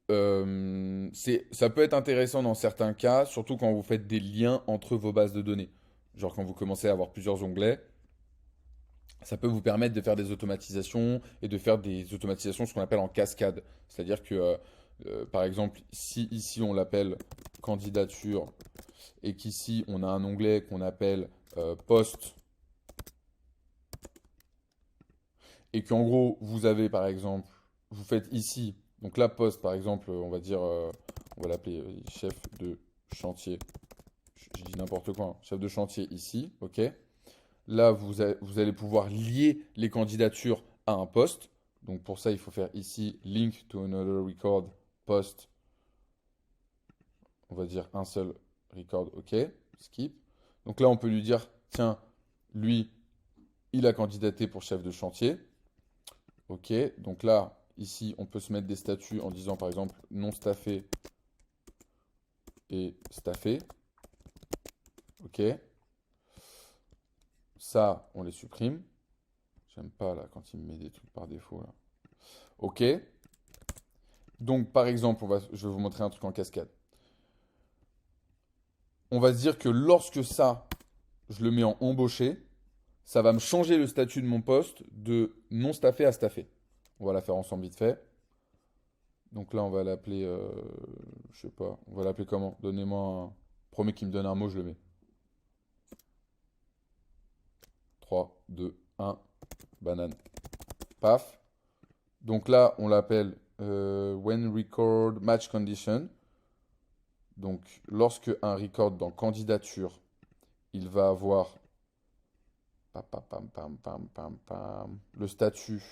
Ça peut être intéressant dans certains cas, surtout quand vous faites des liens entre vos bases de données. Genre quand vous commencez à avoir plusieurs onglets, ça peut vous permettre de faire des automatisations et de faire des automatisations ce qu'on appelle en cascade. C'est-à-dire que, par exemple, si ici on l'appelle candidature et qu'ici on a un onglet qu'on appelle poste et qu'en gros vous avez par exemple, vous faites ici, donc la poste par exemple, on va dire, on va l'appeler chef de chantier. Je dis n'importe quoi, hein. Chef de chantier ici, ok. Là, vous allez pouvoir lier les candidatures à un poste. Donc pour ça, il faut faire ici link to another record post. On va dire un seul record, ok. Skip. Donc là, on peut lui dire, tiens, lui, il a candidaté pour chef de chantier. Ok. Donc là, ici, on peut se mettre des statuts en disant par exemple non staffé et staffé. Ok. Ça, on les supprime. J'aime pas là quand il me met des trucs par défaut là. Ok. Donc par exemple, je vais vous montrer un truc en cascade. On va se dire que lorsque ça, je le mets en embauché, ça va me changer le statut de mon poste de non staffé à staffé. On va la faire ensemble vite fait. Donc là, on va l'appeler, je sais pas, on va l'appeler comment? Donnez-moi un premier qui me donne un mot, je le mets. 3, 2, 1, banane. Paf. Donc là, on l'appelle when record match condition. Donc lorsque un record dans candidature, il va avoir le statut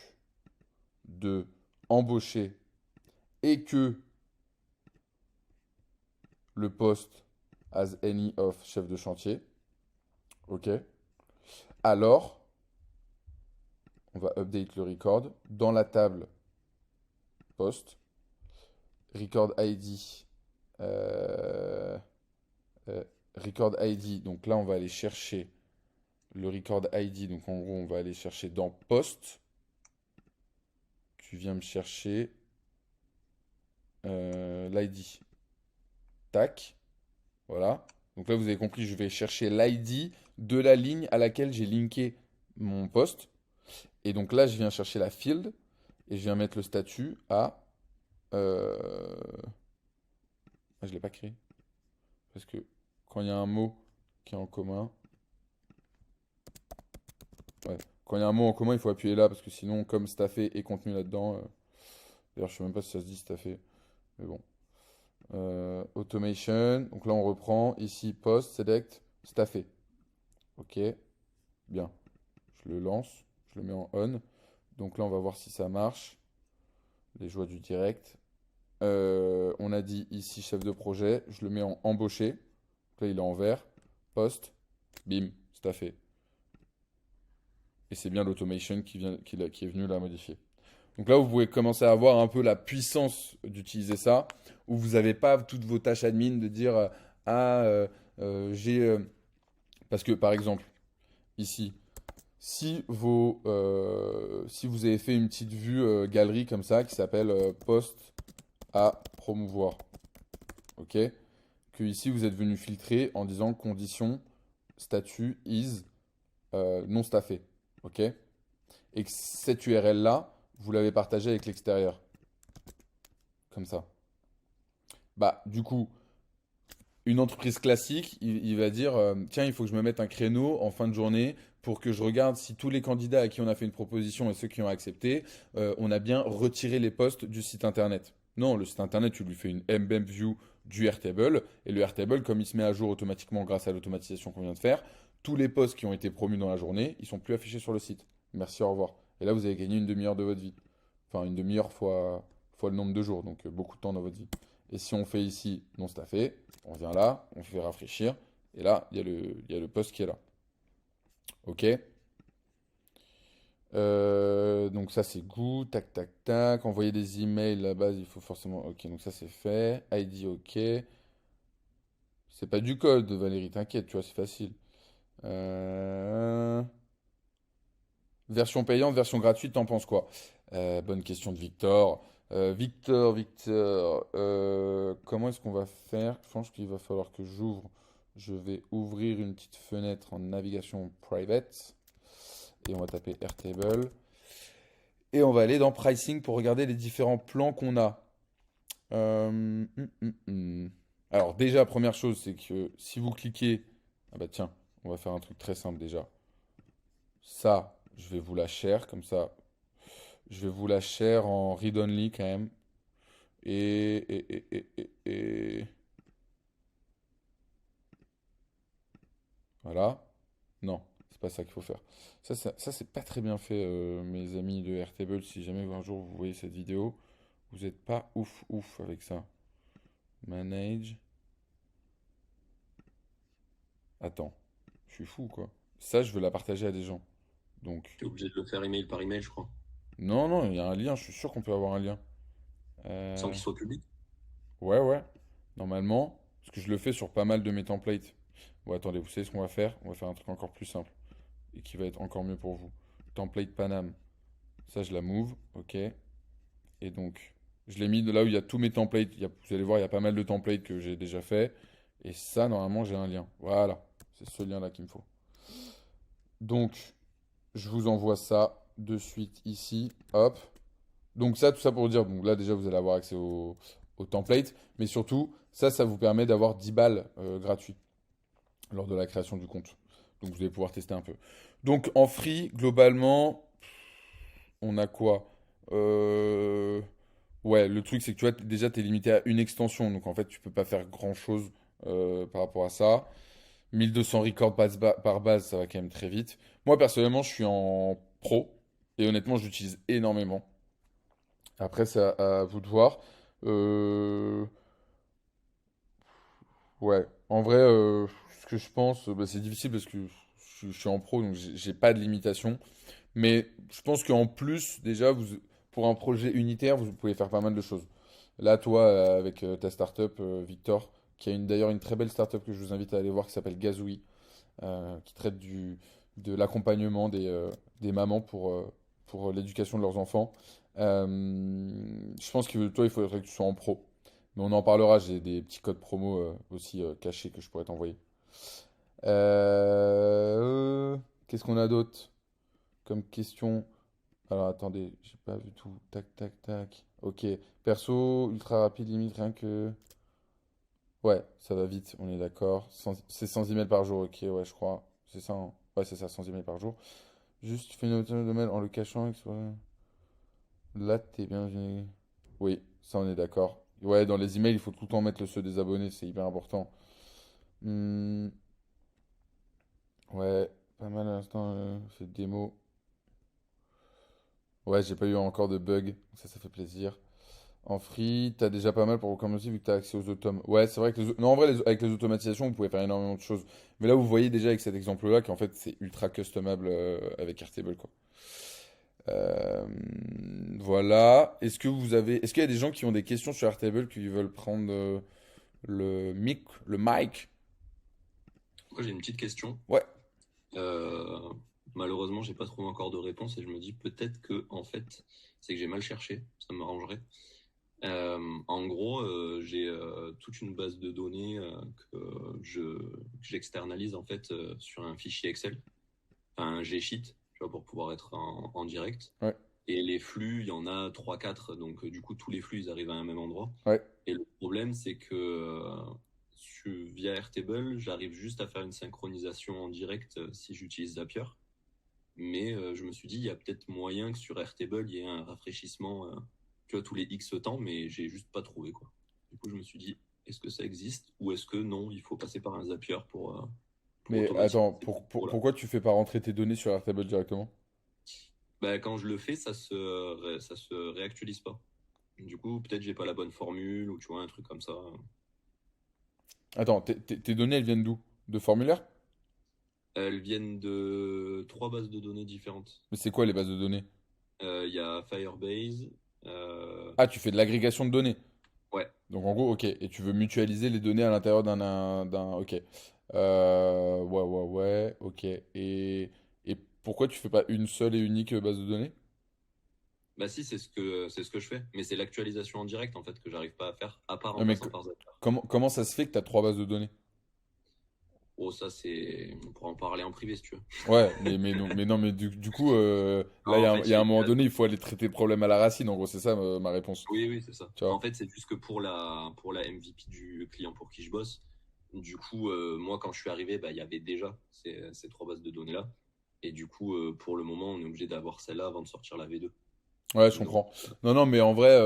de embauché et que le poste as any of chef de chantier. Ok. Alors, on va update le record dans la table poste. Record ID. euh, Record ID. Donc là, on va aller chercher le record ID. Donc en gros, on va aller chercher dans poste. Tu viens me chercher l'ID. Tac. Voilà. Donc là, vous avez compris, je vais chercher l'ID de la ligne à laquelle j'ai linké mon poste. Et donc là, je viens chercher la field et je viens mettre le statut à... Ah, je ne l'ai pas créé. Parce que quand il y a un mot qui est en commun... Ouais. Quand il y a un mot en commun, il faut appuyer là parce que sinon, comme staffé est contenu là-dedans... D'ailleurs, je ne sais même pas si ça se dit staffé. Mais bon. Automation. Donc là, on reprend. Ici, post, select, staffé. Ok. Bien. Je le lance. Je le mets en on. Donc là, on va voir si ça marche. Les joies du direct. On a dit ici chef de projet. Je le mets en embauché. Donc là, il est en vert. Post. Bim. Staffé. Et c'est bien l'automation qui est venu la modifier. Donc là, vous pouvez commencer à voir un peu la puissance d'utiliser ça, où vous n'avez pas toutes vos tâches admin de dire ah j'ai parce que par exemple ici, si vous avez fait une petite vue galerie comme ça qui s'appelle poste à promouvoir, ok, que ici vous êtes venu filtrer en disant condition statut is non staffé, ok, et que cette URL là vous l'avez partagée avec l'extérieur, comme ça. Bah, du coup, une entreprise classique, il va dire, tiens, il faut que je me mette un créneau en fin de journée pour que je regarde si tous les candidats à qui on a fait une proposition et ceux qui ont accepté, on a bien retiré les postes du site internet. Non, le site internet, tu lui fais une mbem view du Airtable, et le Airtable, comme il se met à jour automatiquement grâce à l'automatisation qu'on vient de faire, tous les postes qui ont été promus dans la journée, ils sont plus affichés sur le site. Merci, au revoir. Et là, vous avez gagné une demi-heure de votre vie. Enfin, une demi-heure fois le nombre de jours, donc beaucoup de temps dans votre vie. Et si on fait ici non staffé, on vient là, on fait rafraîchir, et là, il y a le poste qui est là. Ok. Donc ça c'est good, tac tac tac. Envoyer des emails, la base, il faut forcément. Ok, donc ça c'est fait. ID, ok. C'est pas du code, Valérie, t'inquiète, tu vois, c'est facile. Euh, Version payante, version gratuite, t'en penses quoi? Bonne question de Victor. Victor, comment est-ce qu'on va faire? Je pense qu'il va falloir que j'ouvre. Je vais ouvrir une petite fenêtre en navigation private et on va taper Airtable. Et on va aller dans pricing pour regarder les différents plans qu'on a. Alors déjà, première chose, c'est que si vous cliquez... Ah bah tiens, on va faire un truc très simple déjà. Ça, je vais vous la share, comme ça, je vais vous la share en read-only quand même. Et... Voilà. Non, c'est pas ça qu'il faut faire. Ça c'est pas très bien fait, mes amis de Airtable. Si jamais un jour vous voyez cette vidéo, vous n'êtes pas ouf ouf avec ça. Manage. Attends, je suis fou quoi. Ça, je veux la partager à des gens. Donc, Tu es obligé de le faire email par email, je crois. Non, non, il y a un lien, je suis sûr qu'on peut avoir un lien. sans Euh, qu'il soit public? Ouais, ouais, normalement, parce que je le fais sur pas mal de mes templates. Bon, attendez, vous savez ce qu'on va faire? On va faire un truc encore plus simple et qui va être encore mieux pour vous. Template Panam, ça je la move, ok. Et donc, je l'ai mis de là où il y a tous mes templates. Vous allez voir, il y a pas mal de templates que j'ai déjà fait. Et ça, normalement, j'ai un lien. Voilà, c'est ce lien-là qu'il me faut. Donc, je vous envoie ça de suite ici. Hop. Donc ça, tout ça pour vous dire, bon, là déjà, vous allez avoir accès au template. Mais surtout, ça vous permet d'avoir 10 balles gratuits lors de la création du compte. Donc vous allez pouvoir tester un peu. Donc en free, globalement, on a quoi? Euh, Ouais, le truc c'est que tu vois, déjà tu es limité à une extension, donc en fait tu peux pas faire grand-chose par rapport à ça. 1200 records par base, ça va quand même très vite. Moi personnellement, je suis en pro et honnêtement, j'utilise énormément. Après, c'est à vous de voir. Euh, Ouais, en vrai, ce que je pense, bah, c'est difficile parce que je suis en pro, donc j'ai pas de limitation. Mais je pense qu'en plus, déjà, pour un projet unitaire, vous pouvez faire pas mal de choses. Là, toi, avec ta startup, Victor, qui a d'ailleurs une très belle startup que je vous invite à aller voir, qui s'appelle Gazooey, qui traite de l'accompagnement des mamans pour l'éducation de leurs enfants. Je pense que toi, il faudrait que tu sois en pro. Mais on en parlera, j'ai des petits codes promo aussi cachés que je pourrais t'envoyer. Qu'est-ce qu'on a d'autre comme question? Alors attendez, j'ai pas vu tout. Tac, tac, tac. Ok. Perso, ultra rapide, limite, rien que. Ouais, ça va vite, on est d'accord. C'est 100 emails par jour, ok, ouais, je crois. C'est ça, hein. Ouais, c'est ça, 100 emails par jour. Juste, fais une autre de mail en le cachant. Là, t'es bien. Oui, ça, on est d'accord. Ouais, dans les emails, il faut tout le temps mettre le ceux des abonnés, c'est hyper important. Hmm, ouais, pas mal à l'instant, cette démo. Ouais, j'ai pas eu encore de bug, ça fait plaisir. En free, t'as déjà pas mal pour recommencer vu que t'as accès aux automes. Ouais, c'est vrai que non, en vrai, avec les automatisations, vous pouvez faire énormément de choses. Mais là, vous voyez déjà avec cet exemple-là qu'en fait, c'est ultra customable avec Airtable, quoi. Euh, voilà. Est-ce qu'il y a des gens qui ont des questions sur Airtable qui veulent prendre le mic? Moi, j'ai une petite question. Ouais. Euh, Malheureusement, j'ai pas trouvé encore de réponse et je me dis peut-être que en fait, c'est que j'ai mal cherché. Ça m'arrangerait. En gros, j'ai toute une base de données que que j'externalise en fait sur un fichier Excel, enfin un G-Sheet, tu vois, pour pouvoir être en direct. Ouais. Et les flux, il y en a trois quatre, donc du coup tous les flux ils arrivent à un même endroit. Ouais. Et le problème, c'est que via Airtable, j'arrive juste à faire une synchronisation en direct si j'utilise Zapier. Mais je me suis dit, il y a peut-être moyen que sur Airtable, il y ait un rafraîchissement, tu vois, tous les X temps, mais j'ai juste pas trouvé, quoi. Du coup, je me suis dit, est-ce que ça existe ou est-ce que non, il faut passer par un Zapier pour Mais automatiser attends, ces infos-là. pourquoi tu fais pas rentrer tes données sur Airtable directement? Bah, quand je le fais, ça se réactualise pas. Du coup, peut-être j'ai pas la bonne formule ou tu vois, un truc comme ça. Attends, tes données, elles viennent d'où? De formulaire? Elles viennent de trois bases de données différentes. Mais c'est quoi les bases de données? Il y a Firebase. euh, Ah, tu fais de l'agrégation de données. ouais, Donc en gros, ok. Et tu veux mutualiser les données à l'intérieur Ok. Ouais, ouais, ouais. Ok. Et pourquoi tu fais pas une seule et unique base de données? bah si, c'est ce que je fais. Mais c'est l'actualisation en direct en fait que j'arrive pas à faire, à part Non, en mais passant par Zapier. comment ça se fait que tu as trois bases de données? Oh, ça c'est. On pourra en parler en privé si tu veux. Ouais, mais non, mais du coup, là, Non, en fait, il y a un j'ai. moment donné, il faut aller traiter le problème à la racine. En gros, c'est ça ma réponse. Oui, oui, c'est ça. Tu En vois? fait, c'est juste que pour la MVP du client pour qui je bosse, du coup, moi quand je suis arrivé, bah, il y avait déjà ces trois bases de données-là. Et du coup, pour le moment, on est obligé d'avoir celle-là avant de sortir la V2. Ouais, je Donc, comprends. Non, non, mais en vrai,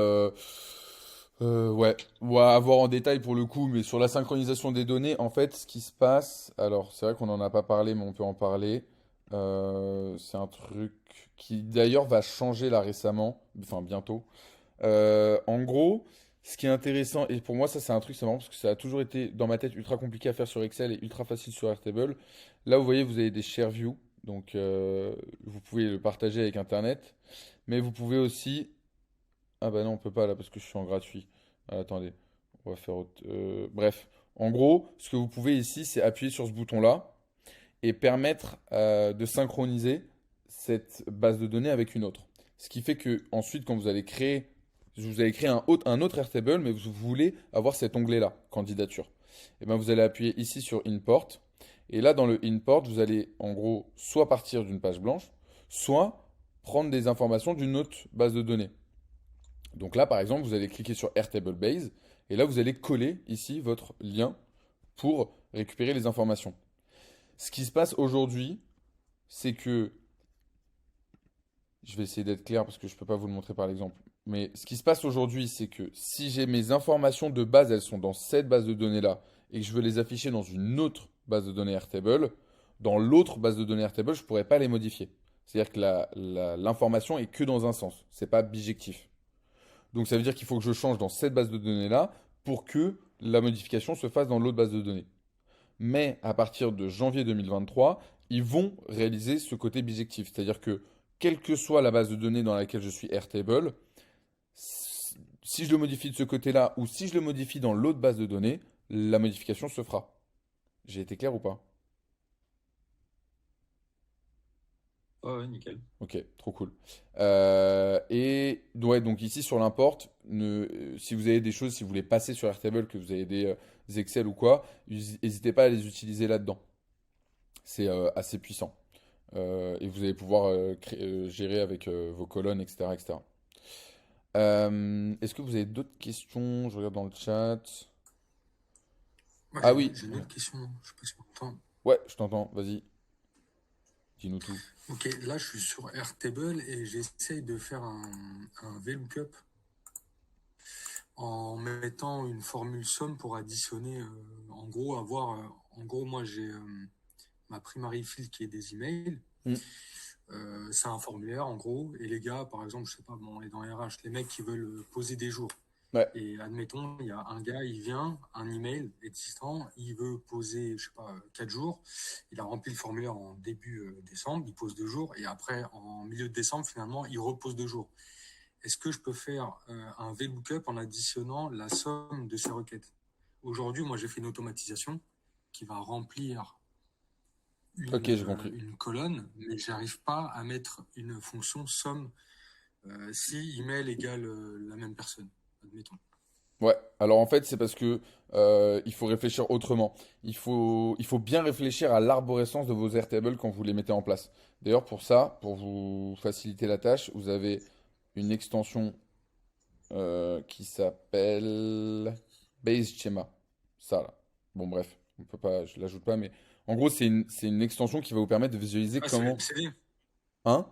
ouais, on va voir en détail pour le coup, mais sur la synchronisation des données, en fait, ce qui se passe, alors c'est vrai qu'on n'en a pas parlé, mais on peut en parler. C'est un truc qui d'ailleurs va changer là récemment, enfin bientôt. En gros, ce qui est intéressant, et pour moi ça c'est un truc, c'est marrant parce que ça a toujours été dans ma tête ultra compliqué à faire sur Excel et ultra facile sur Airtable. Là vous voyez, vous avez des share view, Donc, vous pouvez le partager avec Internet. Mais vous pouvez aussi... Ah bah non, on peut pas là parce que je suis en gratuit. Ah, attendez, on va faire autre... bref, en gros, ce que vous pouvez ici, c'est appuyer sur ce bouton-là et permettre de synchroniser cette base de données avec une autre. Ce qui fait que ensuite, quand vous allez créer un autre Airtable, mais vous voulez avoir cet onglet-là, candidature. Et bien vous allez appuyer ici sur Import. Et là, dans le Import, vous allez en gros soit partir d'une page blanche, soit prendre des informations d'une autre base de données. Donc là, par exemple, vous allez cliquer sur Airtable Base, et là, vous allez coller ici votre lien pour récupérer les informations. Ce qui se passe aujourd'hui, c'est que, je vais essayer d'être clair parce que je ne peux pas vous le montrer par l'exemple, mais ce qui se passe aujourd'hui, c'est que si j'ai mes informations de base, elles sont dans cette base de données-là, et que je veux les afficher dans une autre base de données Airtable, dans l'autre base de données Airtable, je ne pourrais pas les modifier. C'est-à-dire que l'information est que dans un sens, c'est pas bijectif. Donc ça veut dire qu'il faut que je change dans cette base de données-là pour que la modification se fasse dans l'autre base de données. Mais à partir de janvier 2023, ils vont réaliser ce côté bijectif. C'est-à-dire que, quelle que soit la base de données dans laquelle je suis Airtable, si je le modifie de ce côté-là ou si je le modifie dans l'autre base de données, la modification se fera. J'ai été clair ou pas? Ouais, ouais, nickel. Ok, trop cool. Et ouais, donc ici sur l'import, si vous avez des choses, si vous voulez passer sur Airtable, que vous avez des Excel ou quoi, n'hésitez pas à les utiliser là-dedans. C'est assez puissant. Et vous allez pouvoir gérer avec vos colonnes, etc., etc. Est-ce que vous avez d'autres questions? Je regarde dans le chat. Moi, Ah oui, j'ai une autre question. Je sais pas si on m'entend. ouais, je t'entends. Vas-y, dis-nous tout. Ok, là, je suis sur Airtable et j'essaye de faire un VLOOKUP en mettant une formule somme pour additionner, en gros, en gros, moi, j'ai ma primary field qui est des emails. Hmm. C'est un formulaire, en gros. Et les gars, par exemple, je sais pas, bon, on est dans RH, les mecs qui veulent poser des jours. Ouais, Et admettons, il y a un gars, il vient, un email existant, il veut poser, je sais pas, 4 jours. Il a rempli le formulaire en début décembre, il pose 2 jours, et après, en milieu de décembre, finalement, il repose 2 jours. Est-ce que je peux faire un VLOOKUP en additionnant la somme de ces requêtes? Aujourd'hui, moi, j'ai fait une automatisation qui va remplir ok, j'ai compris. une colonne, mais j'arrive pas à mettre une fonction somme si email égale la même personne, admettons. Ouais, alors en fait, c'est parce que il faut réfléchir autrement. Il faut bien réfléchir à l'arborescence de vos Airtables quand vous les mettez en place. D'ailleurs, pour ça, pour vous faciliter la tâche, vous avez une extension qui s'appelle Base Schema. Ça, là. Bon, bref, on peut pas, je l'ajoute pas, mais en gros, c'est une extension qui va vous permettre de visualiser Ah, c'est le comment. MCD. Hein?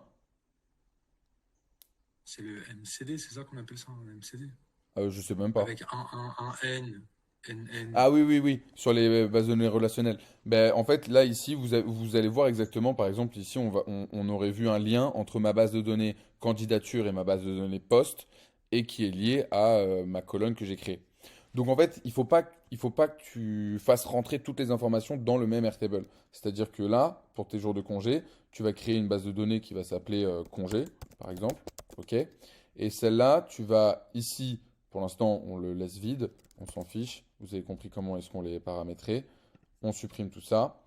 C'est le MCD, c'est ça qu'on appelle ça, un MCD. Je sais même pas. Avec un N, NN. Ah oui, oui, oui, sur les bases de données relationnelles. Ben, en fait, là, ici, vous allez voir exactement, par exemple, ici, on aurait vu un lien entre ma base de données candidature et ma base de données poste, et qui est lié à ma colonne que j'ai créée. Donc, en fait, il faut pas que tu fasses rentrer toutes les informations dans le même Airtable. C'est-à-dire que là, pour tes jours de congé, tu vas créer une base de données qui va s'appeler congé, par exemple. OK? Et celle-là, tu vas ici, pour l'instant, on le laisse vide, on s'en fiche. Vous avez compris comment est-ce qu'on les paramétrait. On supprime tout ça.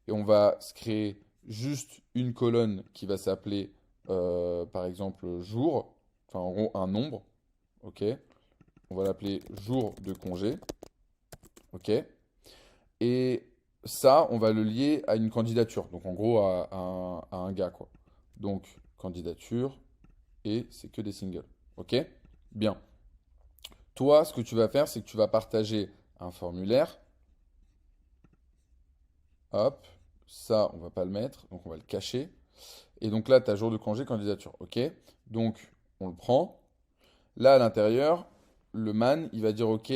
Et on va se créer juste une colonne qui va s'appeler, par exemple, jour. Enfin, en gros, un nombre. OK? On va l'appeler jour de congé. OK? Et ça, on va le lier à une candidature. Donc, en gros, à un gars, quoi. Donc, candidature. Et c'est que des singles. OK? Bien. Toi, ce que tu vas faire, c'est que tu vas partager un formulaire. Hop, ça, on va pas le mettre, donc on va le cacher. Et donc là, tu as jour de congé, candidature. OK? Donc, on le prend. Là, à l'intérieur, le man, il va dire, OK,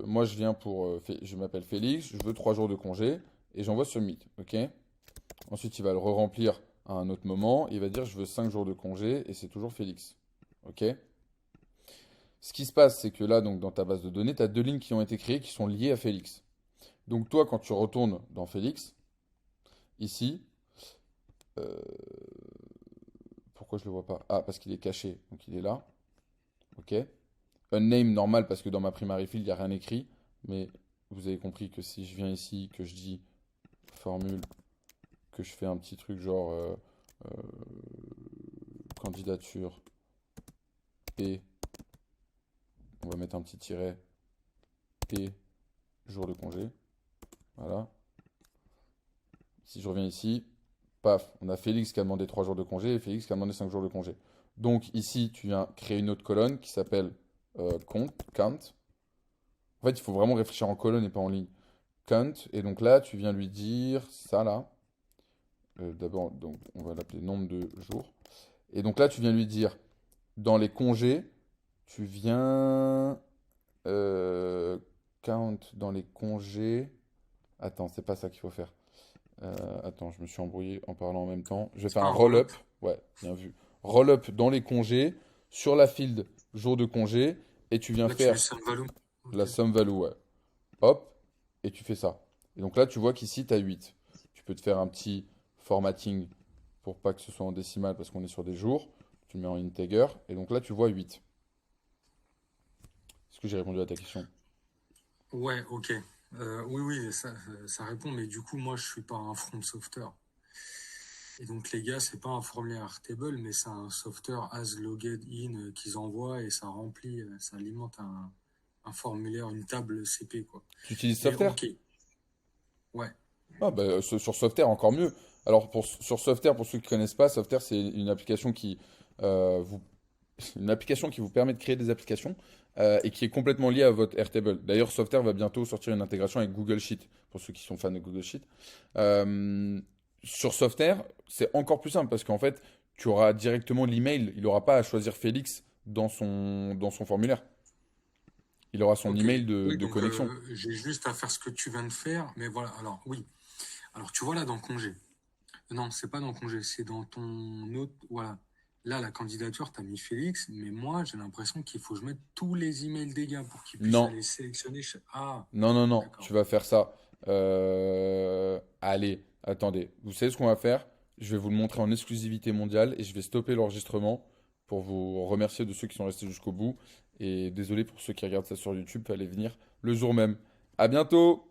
moi, je viens pour... je m'appelle Félix, je veux 3 jours de congé. Et j'envoie sur Meet. OK? Ensuite, il va le re-remplir à un autre moment. Il va dire, je veux 5 jours de congé. Et c'est toujours Félix. OK? Ce qui se passe, c'est que là, donc, dans ta base de données, tu as deux lignes qui ont été créées qui sont liées à Félix. Donc toi, quand tu retournes dans Félix, ici, Euh, Pourquoi je le vois pas? Ah, parce qu'il est caché. Donc il est là. Ok. Unnamed normal parce que dans ma primary field, il n'y a rien écrit. Mais vous avez compris que si je viens ici, que je dis formule, que je fais un petit truc genre euh, candidature et on va mettre un petit tiret et jour de congé. Voilà. Si je reviens ici, paf, on a Félix qui a demandé 3 jours de congé et Félix qui a demandé 5 jours de congé. Donc ici, tu viens créer une autre colonne qui s'appelle count. En fait, il faut vraiment réfléchir en colonne et pas en ligne. Count. Et donc là, tu viens lui dire ça là. D'abord, donc on va l'appeler nombre de jours. Et donc là, tu viens lui dire dans les congés, tu viens euh, count dans les congés. Attends, c'est pas ça qu'il faut faire. Attends, je me suis embrouillé en parlant en même temps. Je vais C'est faire pas un un roll-up. roll-up. Ouais, bien vu. Roll-up dans les congés, sur la field jour de congé, et tu viens Là, tu mets faire sum value. la Ok. sum value, ouais. Hop, et tu fais ça. Et donc là, tu vois qu'ici, tu as 8. Tu peux te faire un petit formatting pour pas que ce soit en décimale parce qu'on est sur des jours. Tu le mets en integer, et donc là, tu vois 8. Est-ce que j'ai répondu à ta question? Ouais, ok. Oui, oui, ça répond, mais du coup, moi, je suis pas un front software. Et donc, les gars, c'est pas un formulaire Airtable, mais c'est un software as logged in qu'ils envoient et ça remplit, ça alimente un formulaire, une table CP, quoi. Tu utilises Mais Software? ok, ouais. Ah, bah, sur Software, encore mieux. Alors, sur Software, pour ceux qui ne connaissent pas, Software, c'est une application vous, une application qui vous permet de créer des applications et qui est complètement liée à votre Airtable. D'ailleurs, Software va bientôt sortir une intégration avec Google Sheet, pour ceux qui sont fans de Google Sheet. Euh, sur Software, c'est encore plus simple parce qu'en fait, tu auras directement l'email. Il n'aura pas à choisir Félix dans son formulaire. Il aura son Ok, email oui, de donc connexion. j'ai juste à faire ce que tu viens de faire, mais voilà, alors oui. Alors, tu vois là dans congé. Non, c'est pas dans congé, c'est dans ton autre. Voilà. Là, la candidature, tu as mis Félix, mais moi, j'ai l'impression qu'il faut que je mette tous les emails des gars pour qu'ils puissent Non, aller sélectionner. Ah, non, non, non, d'accord. tu vas faire ça. Allez, attendez. Vous savez ce qu'on va faire? Je vais vous le montrer en exclusivité mondiale et je vais stopper l'enregistrement pour vous remercier de ceux qui sont restés jusqu'au bout. Et désolé pour ceux qui regardent ça sur YouTube, fallait venir le jour même. À bientôt!